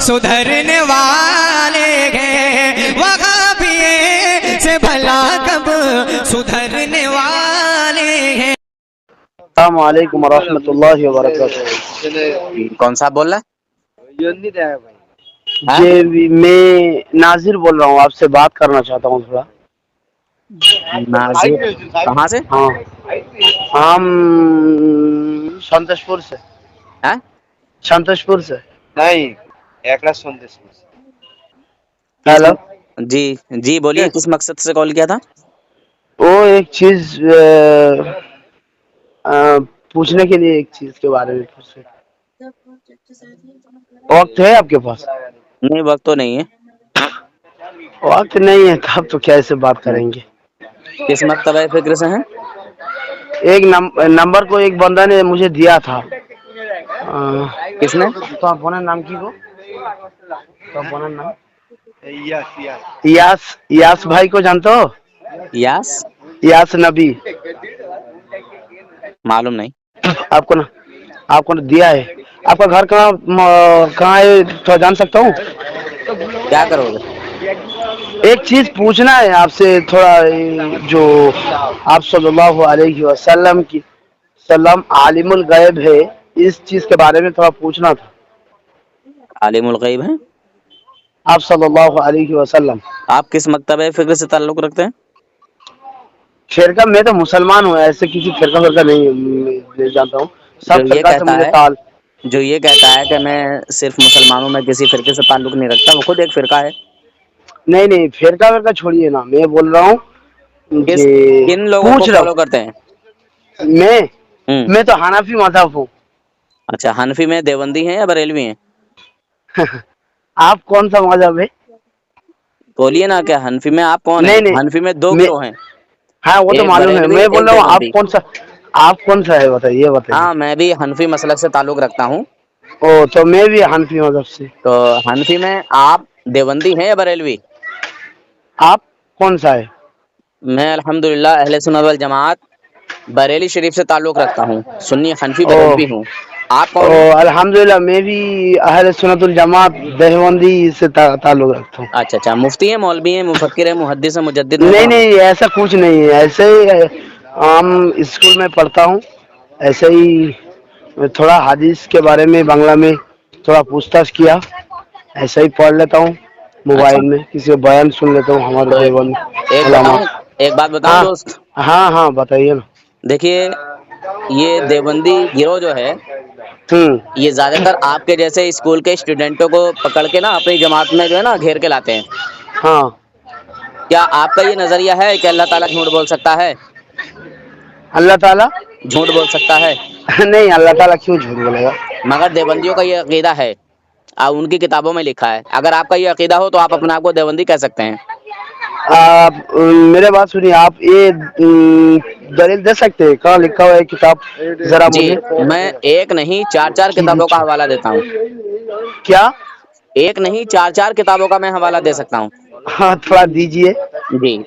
सुधरने वाले हैं, वहाबिये से भला कब सुधरने वाले हैं। अस्सलाम वालेकुम रहमतुल्लाहि व बरकातहू। कौन सा बोल रहा है? जी मैं नाजिर बोल रहा हूँ, आपसे बात करना चाहता हूँ थोड़ा। नाजिर कहाँ से? हाँ, हम संतोषपुर से। हैं? संतोषपुर से नहीं, एकड़ा संदेशपुर से। हेलो जी जी बोलिए, किस मकसद से कॉल किया था? वो एक चीज पूछने के लिए, एक चीज के बारे में पूछ रहे। वक्त है आपके पास? नहीं, वक्त तो नहीं है। वक्त नहीं है तब तो कैसे बात करेंगे। किस मकतबा फिक्र से हैं? एक नंबर को एक बंदा ने मुझे दिया था। किसने? तो आप नाम की को तो नाम यास भाई को जानते हो? यास नबी मालूम नहीं। आपको दिया है। आपका घर कहाँ है तो जान सकता हूँ? क्या करोगे? एक चीज पूछना है आपसे थोड़ा, जो आप सल्लल्लाहु अलैहि वसल्लम की आलिमुल गैब है, इस चीज के बारे में थोड़ा पूछना था। आलिमुल गैब है? आप सल्लल्लाहु अलैहि वसल्लम आप किस मकतबा फिक्र से ताल्लुक रखते हैं? फिरका, मैं तो मुसलमान हूँ, ऐसे किसी फिरका नहीं जानता हूँ। सब जो ये फिरका से कहता मुझे है जो ये कहता है कि मैं सिर्फ मुसलमानों में किसी फिरके से ताल्लुक नहीं रखता, वो खुद एक फिरका है। नहीं, फिरका छोड़िए ना, मैं बोल रहा हूँ किन लोगों को पूछ रहा फॉलो हूँ। करते हैं? मैं तो हनाफी मज़हब हूँ। अच्छा, हनफी में देवबंदी हैं या बरेलवी हैं? आप कौन सा मज़हब है? बोलिए ना, क्या हनफी में आप कौन है? नहीं, हनफी में दो गिरोह हैं, हाँ वो तो एक मालूम है। बरेलवी मैं बोल एक रहा हूँ देवबंदी। आप कौन सा है, बताइए। हाँ, मैं भी हनफी मसलक से ताल्लुक रखता हूँ। ओ, तो मैं भी हनफी मज़हब से। तो हनफी में आप देवबंदी हैं या बरेलवी? आप कौन सा है? मैं अल्हम्दुलिल्लाह अहले सुन्नत वल जमात बरेली शरीफ से ताल्लुक रखता हूँ, सुन्नी हनफी ओ बरेलवी हूँ। आप ओ कौन हैं? अल्हम्दुलिल्लाह, मैं भी अहले सुन्नतुल जमात देहबंदी से ताल्लुक रखता हूँ। अच्छा, मुफ्ती हैं, मौलवी हैं, मुफक्किर हैं, मुहद्दिस हैं, मुजद्दिद, मोहतरम? नहीं, ऐसा कुछ नहीं है। ऐसे ही हम स्कूल में पढ़ता हूँ, ऐसे ही थोड़ा हदीस के बारे में बांग्ला में थोड़ा पूछताछ किया, ऐसे ही पढ़ लेता हूँ। अच्छा, मोबाइल में किसी का बयान सुन लेता हूँ, हमारे तो देवबंद उलमा। एक बात बताऊं हाँ दोस्त। हाँ, बताइए ना। देखिए, ये देवबंदी गिरोह जो है, ये ज्यादातर आपके जैसे स्कूल के स्टूडेंटों को पकड़ के ना अपनी जमात में जो है ना घेर के लाते हैं। हाँ, क्या आपका ये नजरिया है कि अल्लाह ताला झूठ बोल सकता है? अल्लाह ताला झूठ बोल सकता है? नहीं, अल्लाह ताला क्यों झूठ बोलेगा? मगर देवबंदियों का ये अकीदा है, उनकी किताबों में लिखा है। अगर आपका ये अकीदा हो तो आप अपने आप को देवबंदी कह सकते हैं। आप मेरे बात सुनिए, आप ये दलील दे सकते हैं? कहाँ लिखा हुआ है किताब, जरा जी, मुझे। मैं एक नहीं चार चार किताबों का हवाला देता हूँ। क्या? एक नहीं चार चार किताबों का मैं हवाला दे सकता हूँ। हाँ, थोड़ा दीजिए। जी,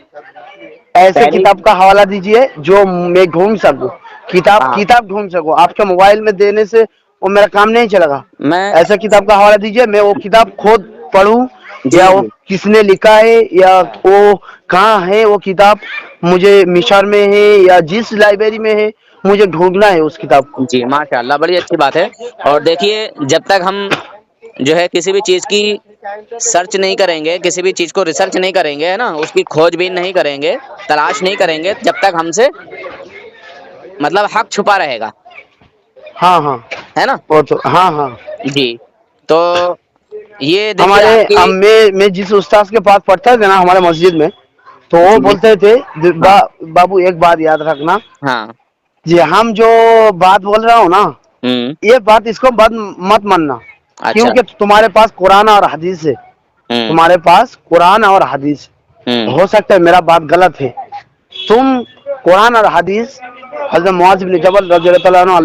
ऐसे पहली। किताब का हवाला दीजिए जो मैं ढूंढ सकूं, हाँ, किताब ढूंढ सकूं। आपके मोबाइल में देने से वो मेरा काम नहीं चलेगा। मैं। ऐसा किताब का हवाला दीजिए, मैं वो किताब खुद पढूं, या जी वो जी किसने लिखा है, या वो कहाँ है वो किताब, मुझे मिशर में है या जिस लाइब्रेरी में है, मुझे ढूंढना है उस किताब को। जी, माशाल्लाह, बड़ी अच्छी बात है। और देखिए, जब तक हम जो है किसी भी चीज़ की सर्च नहीं करेंगे, किसी भी चीज़ को रिसर्च नहीं करेंगे, है ना, उसकी खोजबीन नहीं करेंगे, तलाश नहीं करेंगे, जब तक हमसे मतलब हक छुपा रहेगा, हाँ, है ना। वो तो हाँ। जी, तो ये देखिए हमारे आपकी। मैं जिस उस्ताद के पास पढ़ता था ना हमारे मस्जिद में, तो वो जी। बोलते थे, हाँ बाबू एक बात याद रखना, हाँ। जी हम जो बात बोल रहा हूँ ना, हम्म। ये बात इसको मत मानना, अच्छा। क्योंकि तुम्हारे पास कुरान और हदीस है। हम्म। तुम्हारे पास कुरान और हदीस, हम्म। हो सकता है मेरा बात गलत है। तुम कुरान और हदीस, हज़रत मुआज़ बिन जबल रज़ियल्लाहु अन्हु,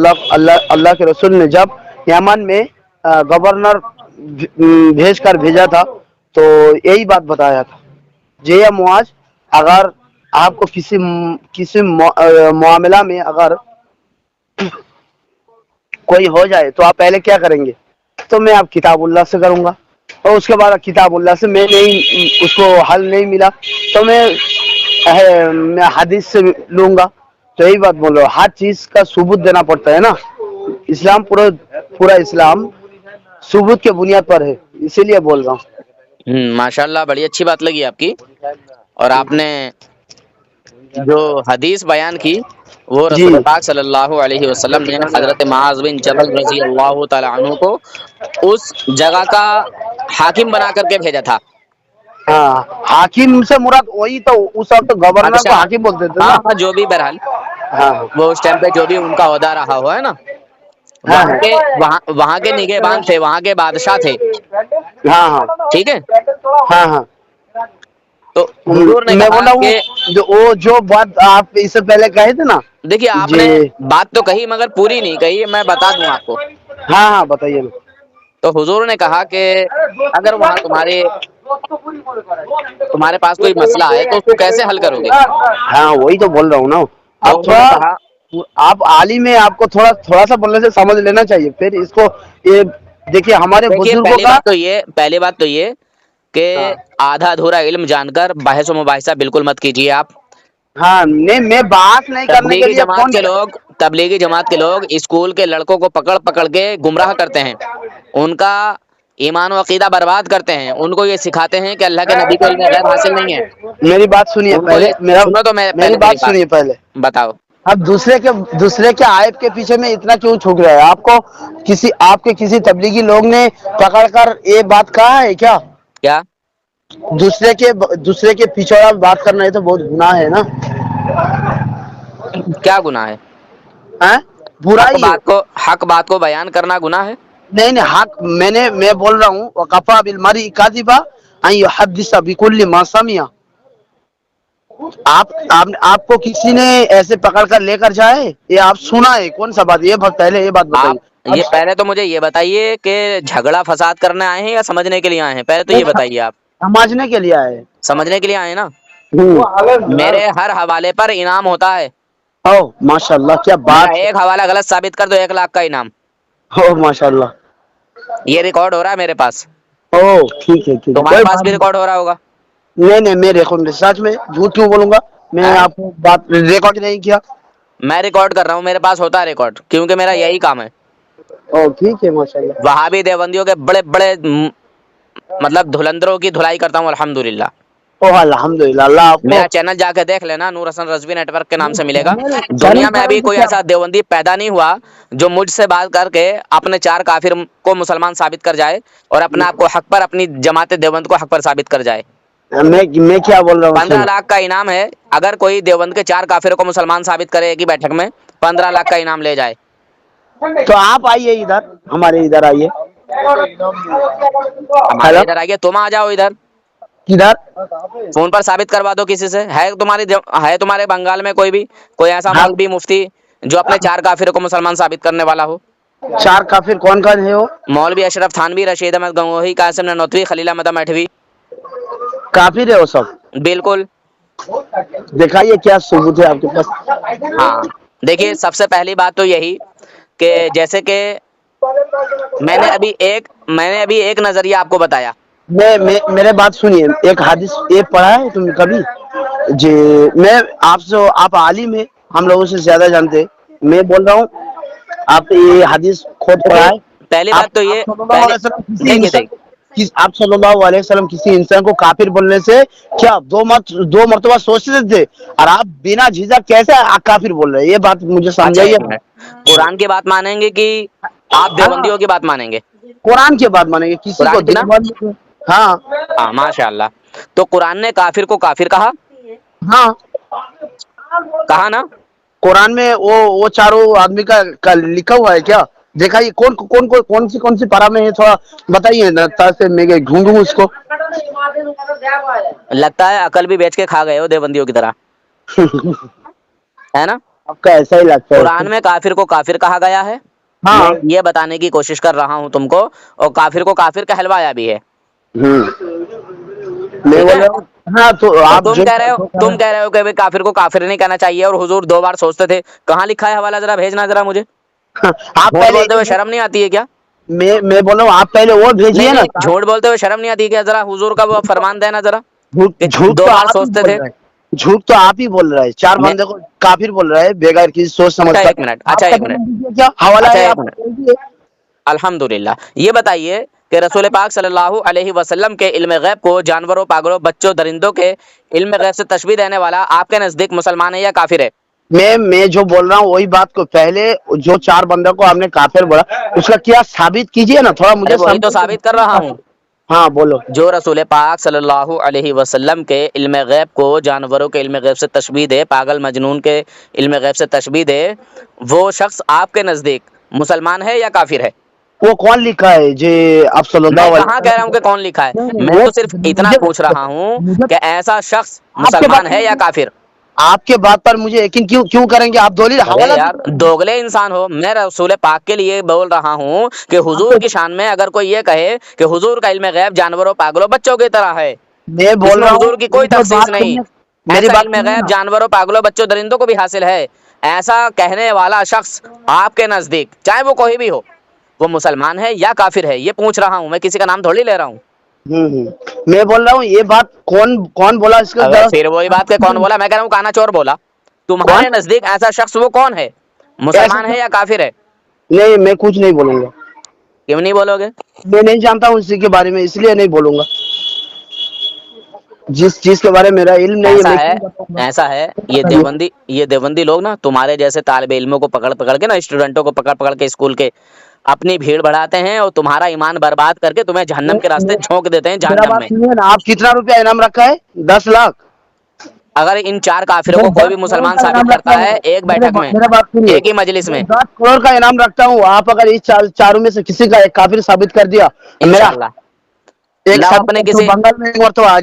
अल्लाह के रसूल ने जब यमन में गवर्नर भेज कर भेजा था, तो यही बात बताया था, जे या मुआज, अगर आपको किसी मामला में अगर कोई हो जाए तो आप पहले क्या करेंगे? तो मैं आप किताबुल्लाह से करूंगा। اور اس کے بعد کتاب اللہ سے میں نہیں اس کو حل نہیں ملا تو میں حدیث سے لوں گا. تو یہی بات بول رہا ہوں, ہر چیز کا ثبوت دینا پڑتا ہے نا. اسلام پورا اسلام ثبوت کے بنیاد پر ہے, اسی لیے بول رہا ہوں. ماشاء اللہ, بڑی اچھی بات لگی آپ کی. اور آپ نے جو حدیث بیان کی وہ جی رسول پاک صلی اللہ علیہ وسلم نے حضرت معاذ بن جبل رضی اللہ تعالی عنہ کو اس جگہ کا حاکم بنا کر کے بھیجا تھا. ہاں, حاکم سے مراد وہی تو اس وقت گورنر کو اچھا, حاکم بولتے تھے ہاں نا. ہاں, جو بھی بہرحال ہاں وہ اس ٹائم پہ جو بھی ان کا عہدہ رہا ہوا ہے نا, ہاں وہاں کے نگہبان تھے, وہاں کے بادشاہ تھے. ہاں ہاں ٹھیک ہے, ہاں ہاں. تو حضور نے میں کہا بول رہا کہ ہوں وہ جو بات آپ اس سے پہلے کہے تھے نا. دیکھیے آپ جی نے بات تو کہی مگر پوری نہیں کہی, میں بتا دوں آپ کو. ہاں ہاں بتائیے نا. تو حضور نے کہا کہ اگر وہاں تمہارے پاس کوئی مسئلہ ہے تو اس کو کیسے حل کرو گے؟ ہاں وہی تو بول رہا ہوں نا. تو آپ انہوں نے تھوڑا کہا, آپ عالم میں آپ کو تھوڑا سا بولنے سے سمجھ لینا چاہیے. پھر اس کو یہ دیکھیے ہمارے دیکھیے بزرگوں کا. پہلی بات تو یہ کہ ہاں آدھا ادھورا علم جان کر بحث و مباحثہ بالکل مت کیجیے آپ. ہاں نہیں, میں بات نہیں کرنے کے لیے فون. تبلیغی جماعت کے لوگ اسکول کے لڑکوں کو پکڑ پکڑ کے گمراہ کرتے ہیں, ان کا ایمان و عقیدہ برباد کرتے ہیں, ان کو یہ سکھاتے ہیں کہ اللہ کے نبی کو علم غیب حاصل نہیں ہے. میری بات سنیے ان کو پہلے, یہ سنو تو میں میری پہلے میری بات سنیے پہلے. بتاؤ. اب دوسرے کے عائب کے پیچھے میں اتنا کیوں چھک رہا ہے؟ آپ کو آپ کے کسی تبلیغی لوگ نے پکڑ کر یہ بات کہا ہے کیا؟ کیا دوسرے کے پیچھے بات کرنا, ہے تو بہت گناہ ہے نا. کیا گناہ ہے؟ برائی ہے. حق بات کو بیان کرنا گناہ ہے؟ نہیں حق میں بول رہا ہوں وکفا بالمرء کاذبا ان يحدث بكل ما سمع. آپ کو کسی نے ایسے پکڑ کر لے کر جائے, یہ آپ سنا ہے کون سا بات؟ یہ پہلے یہ بات آپ بتائیے. اب یہ پہلے تو مجھے یہ بتائیے کہ جھگڑا فساد کرنے آئے ہیں یا سمجھنے کے لیے آئے ہیں؟ پہلے تو یہ بتائیے. آپ سمجھنے کے لیے آئے. سمجھنے کے لیے آئے نا. میرے ہر حوالے پر انعام ہوتا ہے. او ماشاء اللہ, کیا میرا بات ہے. ایک حوالہ غلط ثابت کر دو 1,00,000 کا انعام. او ماشاء اللہ. یہ ریکارڈ ہو رہا ہے میرے پاس, او ٹھیک ہے تمہارے کوئی پاس بات بھی ریکارڈ ہو رہا ہوگا. نہیں میرے سچ میں جھوٹ کیوں بولوں گا میں؟ آپ کو بات ریکارڈ نہیں کیا. میں ریکارڈ کر رہا ہوں, میرے پاس ہوتا ہے ریکارڈ, کیونکہ میرا یہی کام ہے. او ٹھیک ہے ماشاء اللہ. وہابی دیوبندیوں کے بڑے بڑے مطلب دھلندروں کی دھلائی کرتا ہوں الحمدللہ. او الحمدللہ. اللہ آپ کو میرا چینل جا کے دیکھ لینا, نور حسن رضوی نیٹ ورک کے نام سے ملے گا. چینل دنیا میں کا ابھی نام تو کوئی کیا؟ ایسا دیوبندی پیدا نہیں ہوا جو مجھ سے بات کر کے اپنے 4 کافر کو مسلمان ثابت کر جائے اور اپنے آپ کو حق پر, اپنی جماعت دیوبند کو حق پر ثابت کر جائے. میں کیا بول رہا ہوں 15 سنو. لاکھ کا انعام ہے اگر کوئی دیوبند کے 4 کافروں کو مسلمان ثابت کرے ایک ہی بیٹھک میں, 15 لاکھ کا انعام لے جائے. تو آپ آئیے ادھر, ہمارے ادھر آئیے. ہمارے ہیلو, ادھر آئیے, تم آ جاؤ ادھر, کدھر؟ فون پر ثابت کروا دو کسی سے. ہے تمہارے بنگال میں کوئی ایسا ہاں, مولوی مفتی جو اپنے 4 کافروں کو مسلمان ثابت کرنے والا ہو؟ 4 کافر کون ہے وہ؟ مولوی اشرف تھانوی, رشید احمد گنگوہی, قاسم نانوتوی, خلیل احمد مٹھوی. کافر ہے وہ سب؟ بالکل. دکھائیے کیا ثبوت ہے آپ کے پاس. ہاں دیکھیے, سب سے پہلی بات تو یہی کہ جیسے کہ میں نے ابھی ایک نظریہ آپ کو بتایا. میرے بات سنیے, ایک حدیث یہ پڑھا ہے تم کبھی؟ جی میں آپ عالم ہے, ہم لوگوں سے زیادہ جانتے. میں بول رہا ہوں آپ یہ حدیث خود پڑھا دیکھیے ہے. پہلی آپ بات تو یہ, صلی اللہ علیہ وسلم کسی دیکھیے انسان آپ صلی اللہ علیہ وسلم کسی انسان کو کافر بولنے سے کیا 2 مرتبہ سوچتے تھے, اور آپ بنا جھجک کیسے کافر بول رہے ہیں؟ یہ بات مجھے اچھا سمجھائیے. 1 منٹ, قرآن کی بات مانیں گے کہ آپ ہاں دیوبندیوں کی بات مانیں گے؟ قرآن کی بات مانیں گے, کسی کو قرآن کی نا. ہاں ہاں ماشاء اللہ. تو قرآن نے کافر کو کافر کہا؟ ہاں کہا نا. قرآن میں وہ چاروں آدمی کا لکھا ہوا ہے کیا؟ دیکھا یہ کون سی پارا میں ہے, تھوڑا بتائیے نا تاکہ میں ڈھونڈوں اس کو. لگتا ہے عقل بھی بیچ کے کھا گئے ہو دیوبندیوں کی طرح, ہے نا. آپ کا ایسا ہی لگتا ہے. قرآن میں کافر کو کافر کہا گیا ہے, ہاں میں یہ بتانے کی کوشش کر رہا ہوں تم کو, اور کافر کو کافر کہلوایا بھی ہے. میں ٹھیک بول ہے, رہا ہوں. ہاں تو اور آپ جو تم کہہ رہے ہو کہ کافر کو کافر نہیں کہنا چاہیے, اور حضور 2 بار سوچتے تھے. کہاں لکھا ہے حوالہ, ذرا بھیجنا ذرا مجھے. آپ جھوٹ پہلے بولتے ہوئے شرم نہیں آتی ہے کیا؟ मैं बोल रहा हूँ आप पहले वो भेजिए नहीं ना। नहीं, झूठ बोलते हुए शर्म नहीं आती क्या? जरा हुजूर का वो फरमान देना जरा, झूठ कि झूठ दो तो बार आप ही सोचते बोल थे। रहे हैं। झूठ तो आप ही बोल रहे हैं, चार मैं- बंदे को काफिर बोल रहे हैं बेगर की सोच समझ अच्छा कर। एक मिनट, अच्छा आपका एक मिनट, दलील दीजिए, क्या हवाला अच्छा है एक आप मिनट, दीजिए। अल्हम्दुलिल्लाह। ये बताइए कि रसूल पाक सल्लल्लाहु अलैहि वसल्लम के इल्म गैब को जानवरों, पागलों, बच्चों, दरिंदों के इल्म गैब से तशबीह देने वाला आपके नजदीक मुसलमान है या काफिर है? मैं जो बोल रहा हूँ वही बात को, पहले जो चार बंदों को आपने काफिर बोला उसका क्या साबित कीजिए ना, थोड़ा अरे मुझे वही तो समझ। साबित कर रहा हूँ। हाँ बोलो। जो रसूल पाक सल्लल्लाहु अलैहि वसल्लम के इल्म गैब को जानवरों के इल्म गैब से तशबीह दे, पागल मजनून के इल्म गैब से तशबीह दे, वो शख्स आपके नजदीक मुसलमान है या काफिर है? वो कौन लिखा है जी? आप मैं सल्लल्लाहु कहाँ कह रहा हूँ कि कौन लिखा है, मैं वो तो सिर्फ इतना मुझे पूछ रहा हूँ मुझे कि ऐसा शख्स आपके मुसलमान बात है या काफिर? आपके बात पर मुझे यकीन क्यों क्यों करेंगे आप? दलील अरे हवाला यार दीजिए। दोगले इंसान हो। मैं रसूल पाक के लिए बोल रहा हूँ कि हुजूर की शान में अगर कोई ये कहे कि हुजूर का इल्म गैब जानवरों, पागलों, बच्चों की तरह है, मैं बोल इसमें रहा हूँ हुजूर की कोई जो तखसीस बात नहीं, सुनिए, मेरी ऐसा बात इल्म सुनिए गैब ना। जानवरों, पागलों, बच्चों, दरिंदों को भी हासिल है, ऐसा कहने वाला शख्स आपके नजदीक चाहे वो कोई भी हो, वो मुसलमान है या काफिर है? ये पूछ रहा हूँ, मैं किसी का नाम थोड़ी ले रहा हूँ। मैं बोल रहा हूँ ये बात कौन कौन बोला इसका अगर फिर वही बात के कौन बोला, मैं कह रहा हूँ काना चोर बोला। कौन तुम्हारे नजदीक ऐसा शख्स वो कौन है, ऐसा मुसलमान है या काफिर है? नहीं, मैं कुछ नहीं बोलूंगा। क्यों नहीं बोलोगे? मैं नहीं जानता हूँ इसी के बारे में, इसलिए नहीं बोलूंगा। जिस चीज के बारे में मेरा इल्म नहीं है ऐसा मैं है, क्यों बताऊंगा? ऐसा है, ये देवबंदी लोग ना तुम्हारे जैसे तालिब इल्मों को पकड़ पकड़ के ना, स्टूडेंटों को पकड़ पकड़ के स्कूल के अपनी भीड़ बढ़ाते हैं और तुम्हारा ईमान बर्बाद करके तुम्हें जहन्नम के रास्ते झोंक देते हैं, मेरा जहन्नम बात में। सुनिए ना, आप कितना रुपया इनाम रखा है? 10 लाख। अगर इन चार काफिरों को मैं कोई 10 भी करोड़ मुसलमान का साबित इनाम रखता करता हूँ। है एक बैठक में, मेरा बात सुनिए, एक ही मजलिस मैं में, 10 करोड़ का इनाम रखता हूँ। आप अगर इस चारों में से किसी का एक काफिर साबित कर दिया, मेरा इंशाल्लाह एक लाओ साबित अपने तो किसी बंगाल में एक मरतबा आ